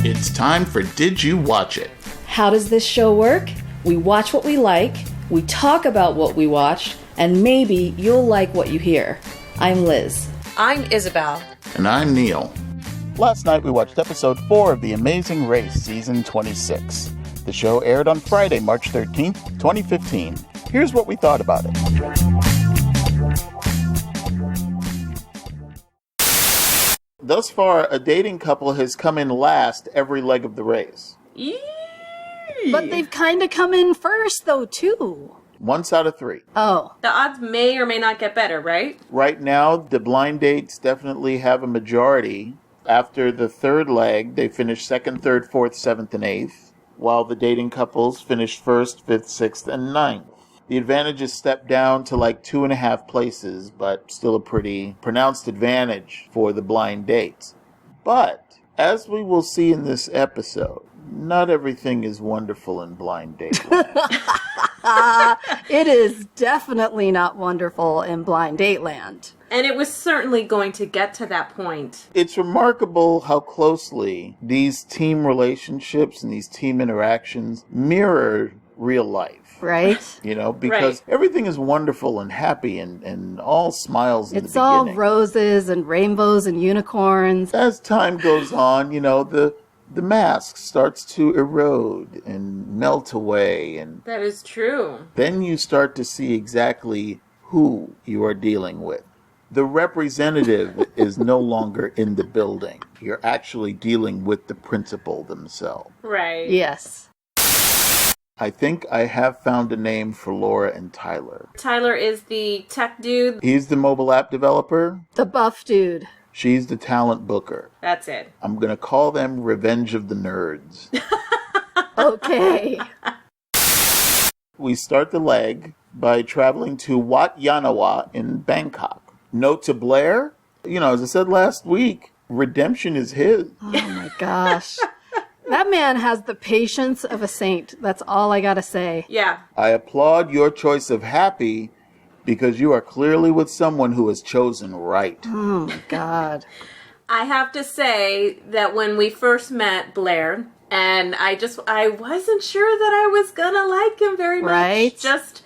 It's time for Did You Watch It? How does this show work? We watch what we like, we talk about what we watched, and maybe you'll like what you hear. I'm Liz. I'm Isabel. And I'm Neil. Last night we watched episode 4 of The Amazing Race, season 26. The show aired on Friday, March 13th, 2015. Here's what we thought about it. Thus far, a dating couple has come in last every leg of the race. But they've kind of come in first, though, too. Once out of 3. Oh. The odds may or may not get better, right? Right now, the blind dates definitely have a majority. After the third leg, they finished 2nd, 3rd, 4th, 7th, and 8th, while the dating couples finished 1st, 5th, 6th, and 9th. The advantages stepped down to like 2.5 places, but still a pretty pronounced advantage for the blind dates. But, as we will see in this episode, not everything is wonderful in blind dating. It is definitely not wonderful in blind date land. And it was certainly going to get to that point. It's remarkable how closely these team relationships and these team interactions mirror real life. Right? You know, because everything is wonderful and happy and all smiles in the beginning. It's all roses and rainbows and unicorns. As time goes on, you know, the mask starts to erode and melt away. And that is true. Then you start to see exactly who you are dealing with. The representative is no longer in the building. You're actually dealing with the principal themselves. Right. Yes. I think I have found a name for Laura and Tyler. Tyler is the tech dude. He's the mobile app developer. The buff dude. She's the talent booker. That's it. I'm going to call them Revenge of the Nerds. Okay. We start the leg by traveling to Wat Yan Nawa in Bangkok. Note to Blair, you know, as I said last week, redemption is his. Oh my gosh. That man has the patience of a saint. That's all I gotta say. Yeah. I applaud your choice of happy because you are clearly with someone who has chosen right. Oh my God. I have to say that when we first met Blair, and I wasn't sure that I was gonna like him very much. Right. Just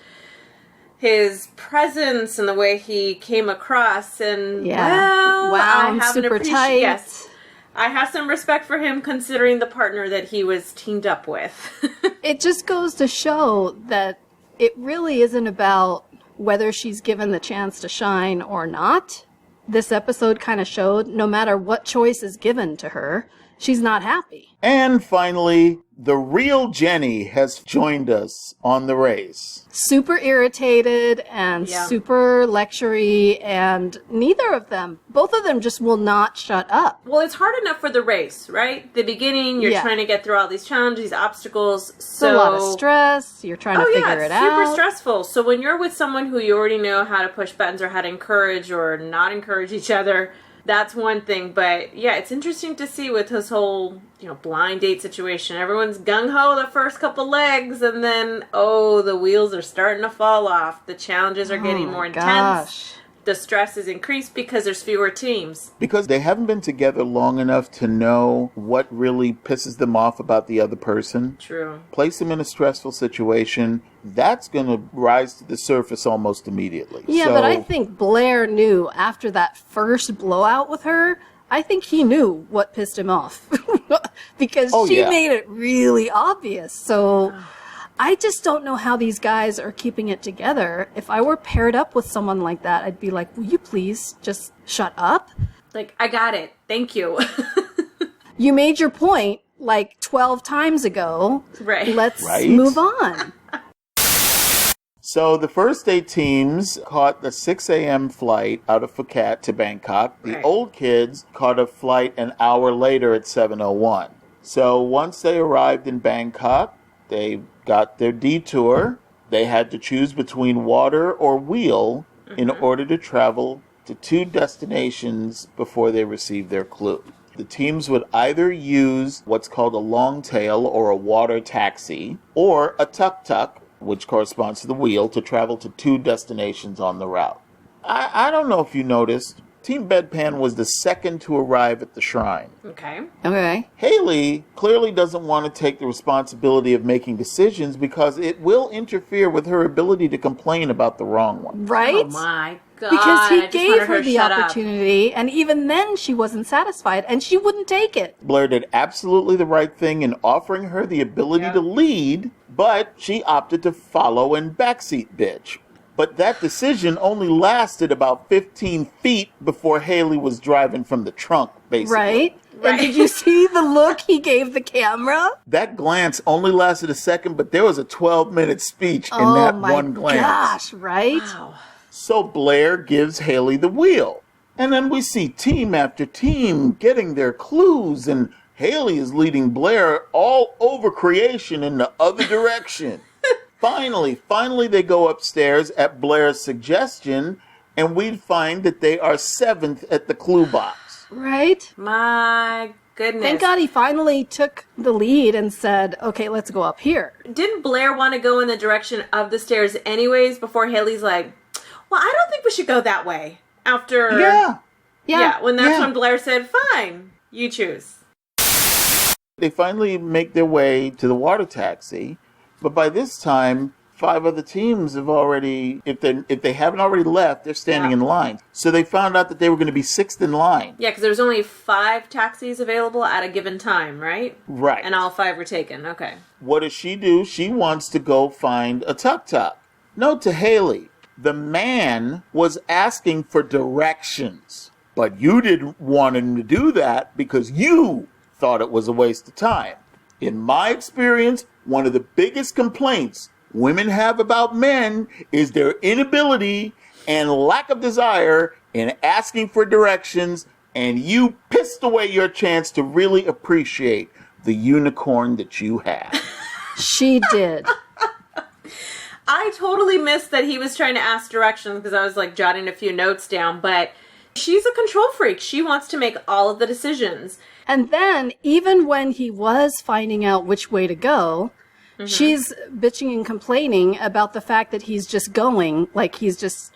his presence and the way he came across, and wow, I have super tight. Yes. I have some respect for him considering the partner that he was teamed up with. It just goes to show that it really isn't about whether she's given the chance to shine or not. This episode kind of showed no matter what choice is given to her, she's not happy. And finally, the real Jenny has joined us on the race. Super irritated and super lectury, and neither of them, both of them just will not shut up. Well, it's hard enough for the race, right? The beginning, you're trying to get through all these challenges, these obstacles. It's a lot of stress. You're trying to figure it out. Super stressful. So when you're with someone who you already know how to push buttons or how to encourage or not encourage each other, that's one thing. But yeah, it's interesting to see with this whole, blind date situation. Everyone's gung-ho the first couple legs, and then, the wheels are starting to fall off. The challenges are getting more intense. The stress is increased because there's fewer teams. Because they haven't been together long enough to know what really pisses them off about the other person. True. Place them in a stressful situation, that's going to rise to the surface almost immediately. Yeah, but I think Blair knew after that first blowout with her, I think he knew what pissed him off. Because she made it really obvious. So I just don't know how these guys are keeping it together. If I were paired up with someone like that, I'd be like, will you please just shut up? Like, I got it. Thank you. You made your point like 12 times ago. Right. Let's move on. So the first 8 teams caught the 6 a.m. flight out of Phuket to Bangkok. The old kids caught a flight an hour later at 7:01. So once they arrived in Bangkok, they got their detour. They had to choose between water or wheel in order to travel to 2 destinations before they received their clue. The teams would either use what's called a long tail or a water taxi, or a tuk-tuk, which corresponds to the wheel, to travel to 2 destinations on the route. I don't know if you noticed, Team Bedpan was the second to arrive at the shrine. Okay. Okay. Haley clearly doesn't want to take the responsibility of making decisions because it will interfere with her ability to complain about the wrong one. Right? Oh my God. Because I he just gave wanted her to the shut up. opportunity, and even then she wasn't satisfied, and she wouldn't take it. Blair did absolutely the right thing in offering her the ability to lead, but she opted to follow and backseat bitch. But that decision only lasted about 15 feet before Haley was driving from the trunk, basically. Right? And did you see the look he gave the camera? That glance only lasted a second, but there was a 12-minute speech in that one glance. Oh my gosh, right? Wow. So Blair gives Haley the wheel. And then we see team after team getting their clues, and Haley is leading Blair all over creation in the other direction. Finally, they go upstairs at Blair's suggestion, and we find that they are 7th at the clue box. Right? My goodness. Thank God he finally took the lead and said, okay, let's go up here. Didn't Blair want to go in the direction of the stairs anyways before Haley's like, well, I don't think we should go that way. After... Yeah. When that's when Blair said, fine, you choose. They finally make their way to the water taxi, but by this time, 5 other teams have already, if they haven't already left, they're standing in line. So they found out that they were going to be 6th in line. Yeah, because there was only 5 taxis available at a given time, right? Right. And all 5 were taken. Okay. What does she do? She wants to go find a tuk-tuk. Note to Haley, the man was asking for directions, but you didn't want him to do that because you thought it was a waste of time. In my experience, one of the biggest complaints women have about men is their inability and lack of desire in asking for directions, and you pissed away your chance to really appreciate the unicorn that you have. She did. I totally missed that he was trying to ask directions because I was like jotting a few notes down, but she's a control freak. She wants to make all of the decisions. And then, even when he was finding out which way to go, she's bitching and complaining about the fact that he's just going, like he's just,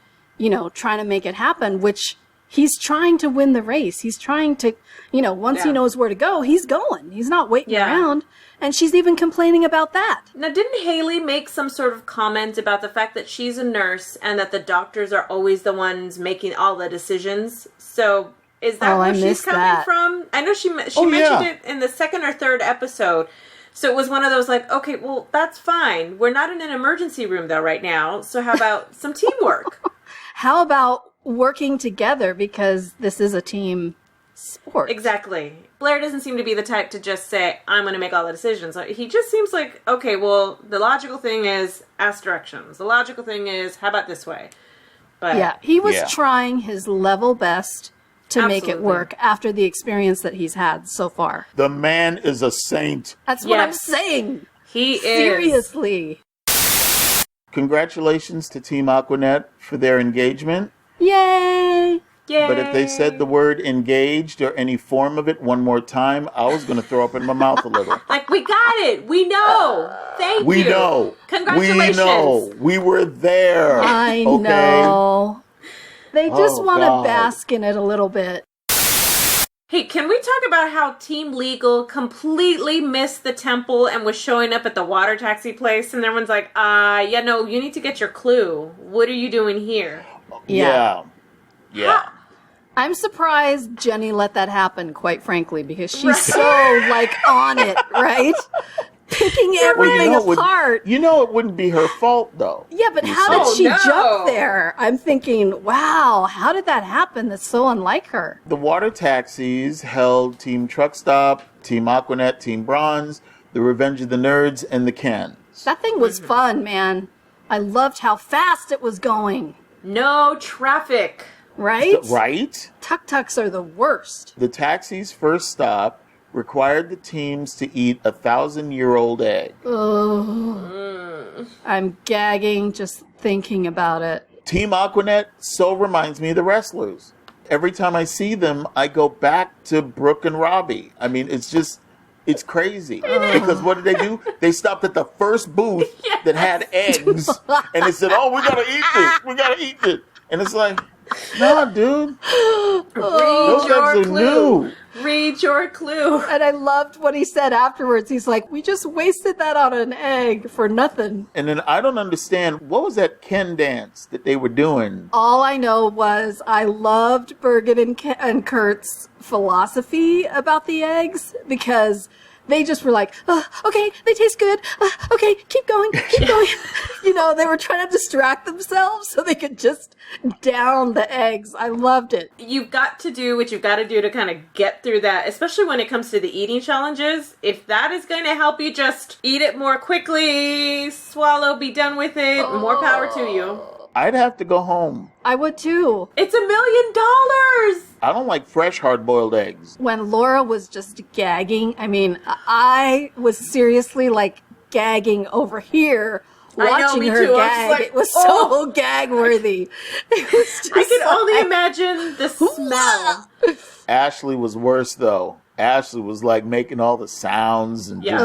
trying to make it happen, which he's trying to win the race. He's trying to, once he knows where to go, he's going. He's not waiting around. And she's even complaining about that. Now, didn't Haley make some sort of comment about the fact that she's a nurse and that the doctors are always the ones making all the decisions? So is that where she's coming from? I know she mentioned it in the 2nd or 3rd episode. So it was one of those like, okay, well, that's fine. We're not in an emergency room, though, right now. So how about some teamwork? How about working together, because this is a team sport? Exactly. Blair doesn't seem to be the type to just say, I'm going to make all the decisions. He just seems like, okay, well, the logical thing is ask directions. The logical thing is, how about this way? But yeah, he was trying his level best to make it work after the experience that he's had so far. The man is a saint. That's what I'm saying. He is. Seriously. Congratulations to Team Aquanet for their engagement. Yay! Yay! But if they said the word engaged or any form of it one more time, I was going to throw up in my mouth a little. Like, we got it. We know. Thank you. We know. Congratulations. We know. We were there. I know. They just want to bask in it a little bit. Hey, can we talk about how Team Legal completely missed the temple and was showing up at the water taxi place? And everyone's like, no, you need to get your clue. What are you doing here? Yeah. I'm surprised Jenny let that happen, quite frankly, because she's so, on it, right? Picking everything apart. It wouldn't be her fault, though. Yeah, but how did she jump there? I'm thinking, wow, how did that happen? That's so unlike her. The water taxis held Team Truck Stop, Team Aquanet, Team Bronze, the Revenge of the Nerds, and the Kens. That thing was fun, man. I loved how fast it was going. No traffic. Right? Right? Tuk-tuks are the worst. The taxi's first stop required the teams to eat a 1,000-year-old egg. Oh, I'm gagging just thinking about it. Team Aquanet so reminds me of the wrestlers. Every time I see them, I go back to Brooke and Robbie. I mean, it's crazy. Because what did they do? They stopped at the first booth that had eggs, and they said, we gotta eat this. We gotta eat this. And it's like, Nah, dude. Those eggs are new. Read your clue. And I loved what he said afterwards. He's like, we just wasted that on an egg for nothing. And then I don't understand, what was that Ken dance that they were doing? All I know was I loved Bergen and Kurt's philosophy about the eggs because they just were like, okay, they taste good. Okay, keep going, keep going. They were trying to distract themselves so they could just down the eggs. I loved it. You've got to do what you've got to do to kind of get through that, especially when it comes to the eating challenges. If that is going to help you just eat it more quickly, swallow, be done with it, more power to you. I'd have to go home. I would too. It's $1 million! I don't like fresh hard-boiled eggs. When Laura was just gagging, I was seriously like gagging over here watching her too. gag. Like, it was so gag-worthy. It was just I can only imagine the smell. Ashley was worse, though. Ashley was like making all the sounds and just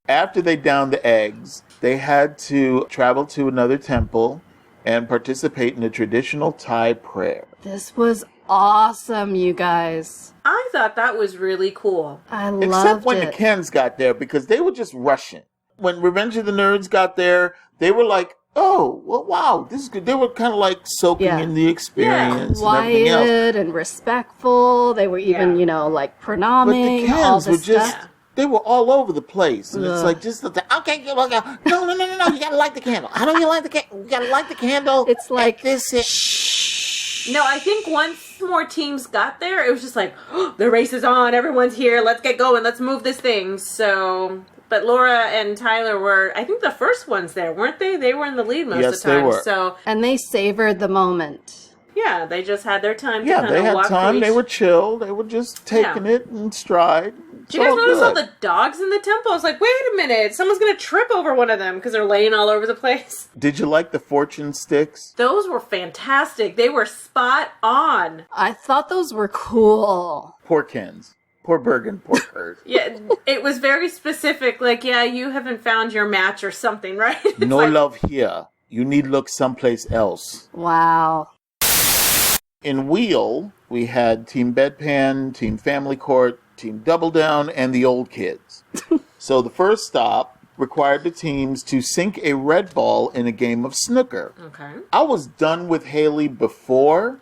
After they downed the eggs, they had to travel to another temple and participate in a traditional Thai prayer. This was awesome, you guys. I thought that was really cool. I loved Except when it. the Kens got there, because they were just rushing. When Revenge of the Nerds got there, they were like, oh, well, wow, this is good. They were kind of like soaking in the experience and everything else. Quiet and respectful. They were even, like But pronaming, the all Kens this were just... stuff. They were all over the place. And it's like, just, okay, no, you gotta light the candle. How do you light the candle? You gotta light the candle. It's like, this is... No, I think once more teams got there, it was just like, the race is on, everyone's here, let's get going, let's move this thing. So, but Laura and Tyler were, I think the first ones there, weren't they? They were in the lead most of the time. They were. So, and they savored the moment. yeah, they just had their time to Yeah, kind they of had walk time. through They were chill. They were just taking it in stride. Did you guys notice all the dogs in the temple? I was like, wait a minute, someone's going to trip over one of them because they're laying all over the place. Did you like the fortune sticks? Those were fantastic. They were spot on. I thought those were cool. Poor Kens. Poor Bergen. Poor Kurt. Yeah, it was very specific. Like, yeah, you haven't found your match or something, right? No love here. You need look someplace else. Wow. In Wheel, we had Team Bedpan, Team Family Court, Team Double Down, and the old kids. So the first stop required the teams to sink a red ball in a game of snooker. Okay. I was done with Haley before,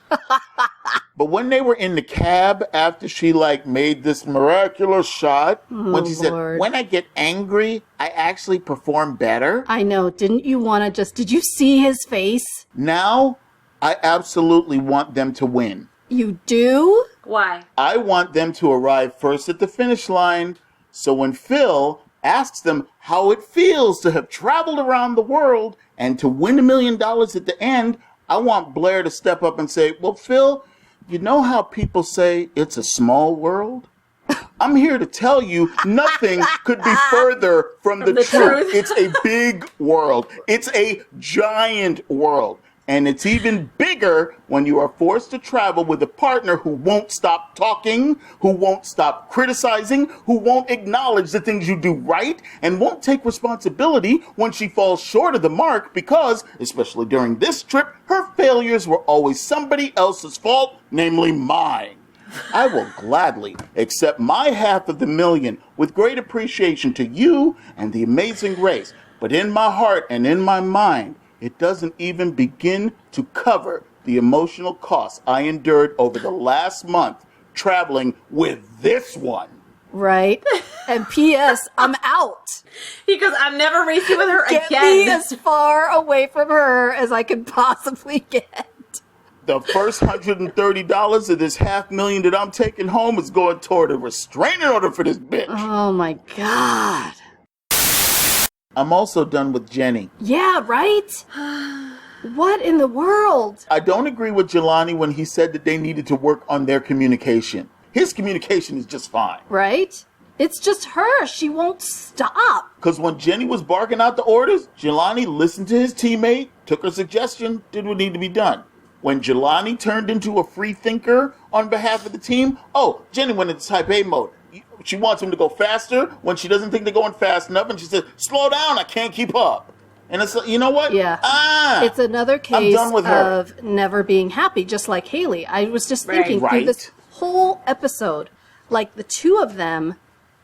but when they were in the cab after she made this miraculous shot, when she said, when I get angry, I actually perform better. I know. Didn't you want to did you see his face? Now, I absolutely want them to win. You do? Why? I want them to arrive first at the finish line, so when Phil asks them how it feels to have traveled around the world and to win $1 million at the end, I want Blair to step up and say, well, Phil, you know how people say it's a small world? I'm here to tell you nothing could be further from the truth. It's a big world. It's a giant world. And it's even bigger when you are forced to travel with a partner who won't stop talking, who won't stop criticizing, who won't acknowledge the things you do right, and won't take responsibility when she falls short of the mark because, especially during this trip, her failures were always somebody else's fault, namely mine. I will gladly accept my half of the million with great appreciation to you and the amazing race. But in my heart and in my mind, it doesn't even begin to cover the emotional costs I endured over the last month traveling with this one. Right. And P.S. I'm out. Because I'm never racing with her Get again. me as far away from her as I can possibly get. The first $130 of this $500,000 that I'm taking home is going toward a restraining order for this bitch. Oh my God. I'm also done with Jenny. Yeah, right? What in the world? I don't agree with Jelani when he said that they needed to work on their communication. His communication is just fine. Right? It's just her. She won't stop. Because when Jenny was barking out the orders, Jelani listened to his teammate, took her suggestion, did what needed to be done. When Jelani turned into a free thinker on behalf of the team, Jenny went into type A mode. She wants him to go faster when she doesn't think they're going fast enough, and she said, slow down, I can't keep up. And it's, you know what? Yeah. It's another case of never being happy, just like Haley. I was just thinking through this whole episode, like the two of them,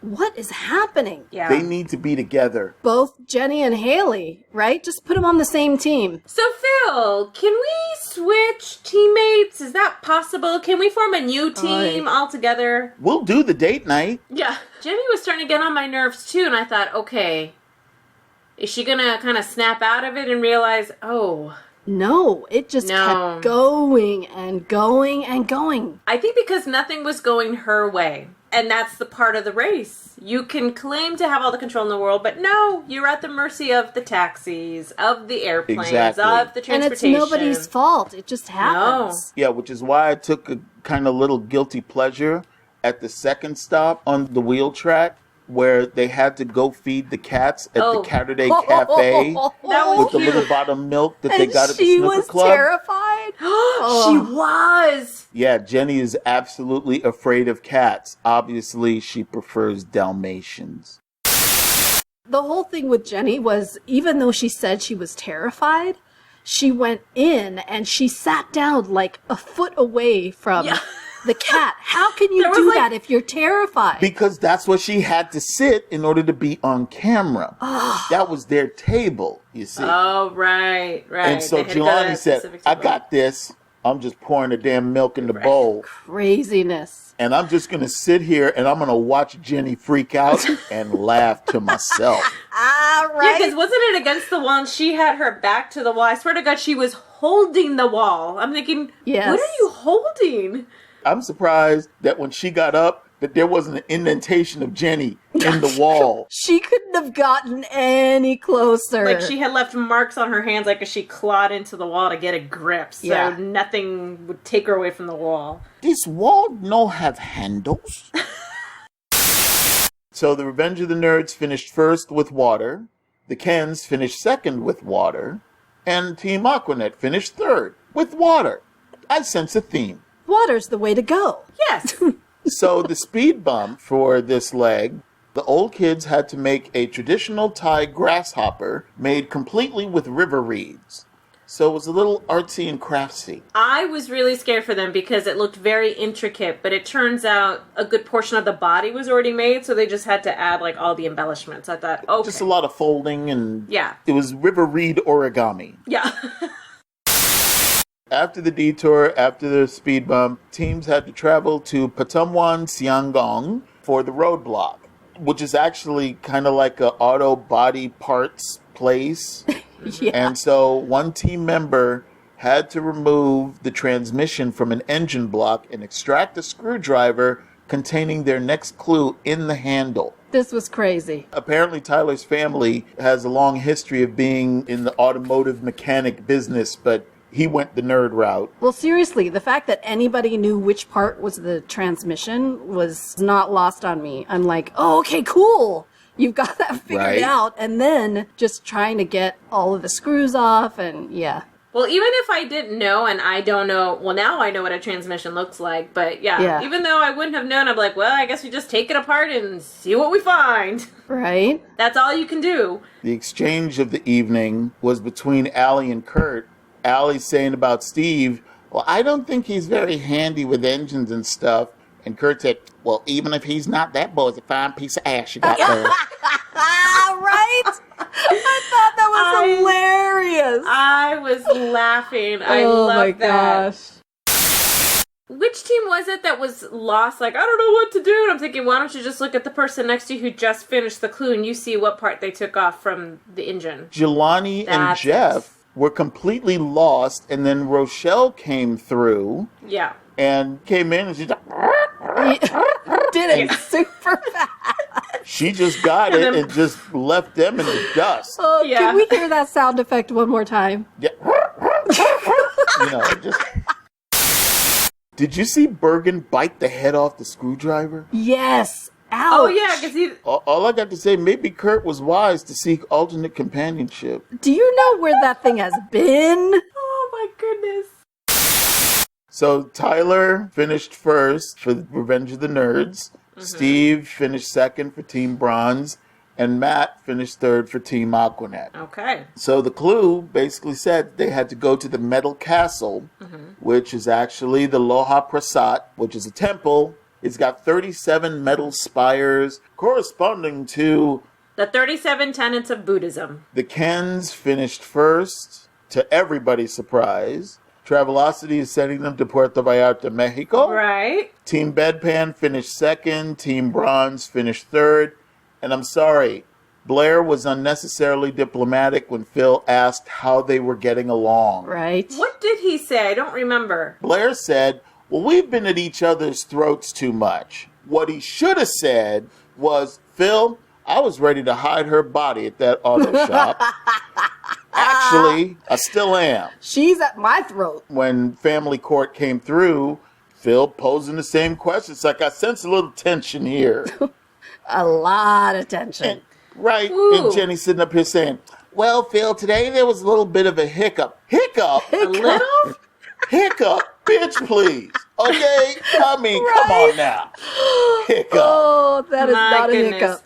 what is happening? Yeah. They need to be together. Both Jenny and Haley, right? Just put them on the same team. So, Phil, can we switch teammates? Is that possible? Can we form a new team all together? We'll do the date night. Yeah. Jenny was starting to get on my nerves, too, and I thought, okay, is she going to kind of snap out of it and realize, No, it just kept going and going and going. I think because nothing was going her way. And that's the part of the race. You can claim to have all the control in the world, but no, you're at the mercy of the taxis, of the airplanes, of the transportation. And it's nobody's fault. It just happens. Yeah, which is why I took a kind of little guilty pleasure at the second stop on the wheel track, where they had to go feed the cats at the Catterday Cafe with the little bottom milk that they got at the snooker club. She was terrified. She was. Yeah, Jenny is absolutely afraid of cats. Obviously, she prefers Dalmatians. The whole thing with Jenny was, even though she said she was terrified, she went in and she sat down like a foot away from the cat. How can you do that if you're terrified? Because that's where she had to sit in order to be on camera. That was their table, you see. Oh, right. And so Jelani said, I got this. I'm just pouring the damn milk in the bowl. Craziness. And I'm just going to sit here and I'm going to watch Jenny freak out and laugh to myself. Yeah, because wasn't it against the wall and she had her back to the wall? I swear to God, she was holding the wall. I'm thinking, what are you holding? I'm surprised that when she got up, that there wasn't an indentation of Jenny in the wall. She couldn't have gotten any closer. Like she had left marks on her hands like as she clawed into the wall to get a grip. So nothing would take her away from the wall. This wall no have handles. So the Revenge of the Nerds finished first with water. The Kens finished second with water. And Team Aquanet finished third with water. I sense a theme. Water's the way to go. Yes. So the speed bump for this leg, the old kids had to make a traditional Thai grasshopper made completely with river reeds. So it was a little artsy and craftsy. I was really scared for them because it looked very intricate, but it turns out a good portion of the body was already made, so they just had to add like all the embellishments. I thought, okay. Just a lot of folding and it was river reed origami. Yeah. After the detour, after the speed bump, teams had to travel to Patumwan Siangong for the roadblock, which is actually kind of like an auto body parts place. And so one team member had to remove the transmission from an engine block and extract a screwdriver containing their next clue in the handle. This was crazy. Apparently, Tyler's family has a long history of being in the automotive mechanic business, but he went the nerd route. Well, seriously, the fact that anybody knew which part was the transmission was not lost on me. I'm like, oh, okay, cool. You've got that figured out. And then just trying to get all of the screws off and Well, even if I didn't know, and I don't know, well, now I know what a transmission looks like, but even though I wouldn't have known, I'm like, well, I guess we just take it apart and see what we find. Right. That's all you can do. The exchange of the evening was between Allie and Kurt. Allie's saying about Steve, well, I don't think he's very handy with engines and stuff. And Kurt said, well, even if he's not, that boy's a fine piece of ass you got there. Right? I thought that was hilarious. I was laughing. I love that. Gosh. Which team was it that was lost? Like, I don't know what to do. And I'm thinking, why don't you just look at the person next to you who just finished the clue and you see what part they took off from the engine. Jelani and Jeff were completely lost, and then Rochelle came through. Yeah. And came in and she's like... Did it super fast. She just got it and just left them in the dust. Can we hear that sound effect one more time? Yeah. Just... Did you see Bergen bite the head off the screwdriver? Yes. Ouch. Oh, yeah, because he... All I got to say, maybe Kurt was wise to seek alternate companionship. Do you know where that thing has been? Oh, my goodness. So Tyler finished first for Revenge of the Nerds. Mm-hmm. Steve finished second for Team Bronze. and Matt finished third for Team Aquanet. Okay. So the clue basically said they had to go to the metal castle, which is actually the Loha Prasat, which is a temple. It's got 37 metal spires corresponding to The 37 tenets of Buddhism. the Kens finished first, to everybody's surprise. Travelocity is sending them to Puerto Vallarta, Mexico. Right. Team Bedpan finished second. Team Bronze finished third. And I'm sorry, Blair was unnecessarily diplomatic when Phil asked how they were getting along. Right. What did he say? I don't remember. Blair said, well, we've been at each other's throats too much. What he should have said was, Phil, I was ready to hide her body at that auto shop. Actually, I still am. She's at my throat. When Family Court came through, Phil posing the same questions. Like, I sense a little tension here. A lot of tension. Right. Ooh. And Jenny sitting up here saying, well, Phil, today there was a little bit of a hiccup. Hiccup? A little? Hiccup? Bitch, please. Okay? I mean, come Right? on now. Hiccup. Oh, that is My not goodness. a hiccup.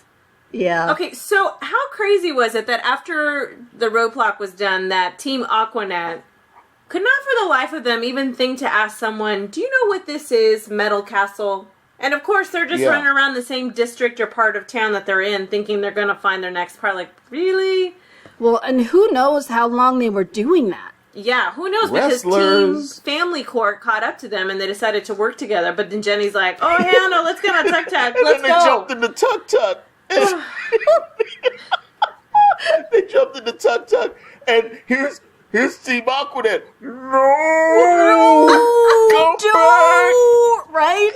Yeah. Okay, so how crazy was it that after the roadblock was done, that Team Aquanet could not for the life of them even think to ask someone, do you know what this is, Metal Castle? And of course, they're just Yeah. running around the same district or part of town that they're in, thinking they're going to find their next part. Like, really? Well, and who knows how long they were doing that? Yeah, who knows? Because Wrestlers. Team Family Court caught up to them and they decided to work together. But then Jenny's like, oh, hell no, let's get on tuk-tuk. And Let's then they go. jumped in the tuk-tuk. They jumped in the tuk-tuk. And here's Team Aquanet. No! Come back! Right?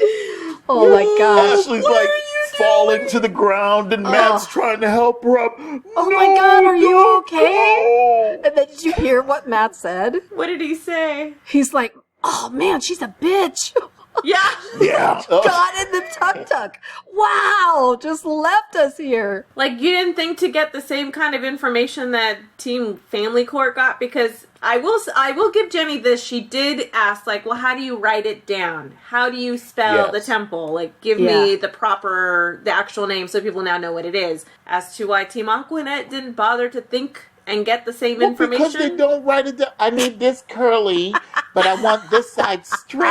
Oh my gosh. Ashley's like falling to the ground and Matt's trying to help her up. Oh my God, are you okay? And then did you hear what Matt said? What did he say? He's like, oh man, she's a bitch. Yeah. Yeah. Got in the tuk-tuk. Wow, just left us here. Like, you didn't think to get the same kind of information that Team Family Court got? Because I will give Jenny this. She did ask, like, well, how do you write it down? How do you spell the Yes. temple? Like, give me the actual name so people now know what it is. As to why Team Aquanet didn't bother to think and get the same information. Because they don't write it down. I need this curly, but I want this side straight.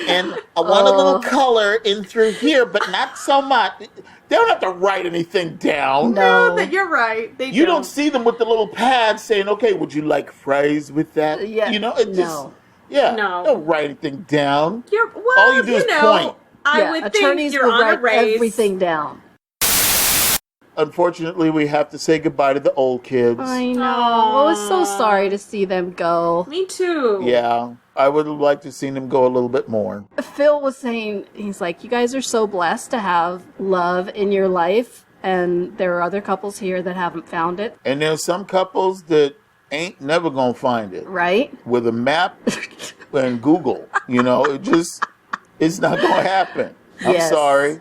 And I want a little color in through here, but not so much. They don't have to write anything down. No. But you're right. They You don't see them with the little pads saying, okay, would you like fries with that? Yeah, You know, it just, no. No. don't write anything down. Well, All you do is point. I would attorneys think you're will on a write raise. everything down. Unfortunately, we have to say goodbye to the old kids. I know. I was so sorry to see them go. Me too. Yeah, I would have liked to have seen them go a little bit more. Phil was saying, he's like, you guys are so blessed to have love in your life, and there are other couples here that haven't found it, And there's some couples that ain't never gonna find it. right? With a map and Google, it's not gonna happen. I'm Yes. sorry.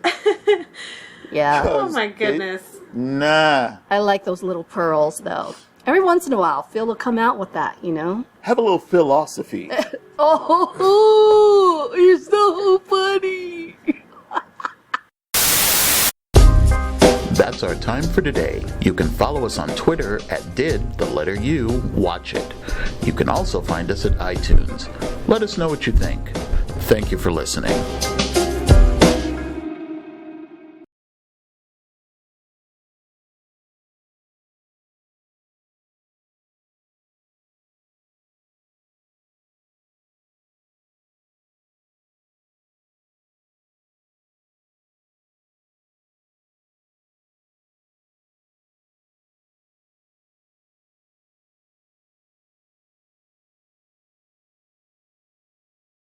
Yeah. Oh my goodness. Nah. I like those little pearls, though. Every once in a while, Phil will come out with that, you know? Have a little philosophy. Oh, you're so funny. That's our time for today. You can follow us on Twitter at @did_you_watch_it. You can also find us at iTunes. Let us know what you think. Thank you for listening.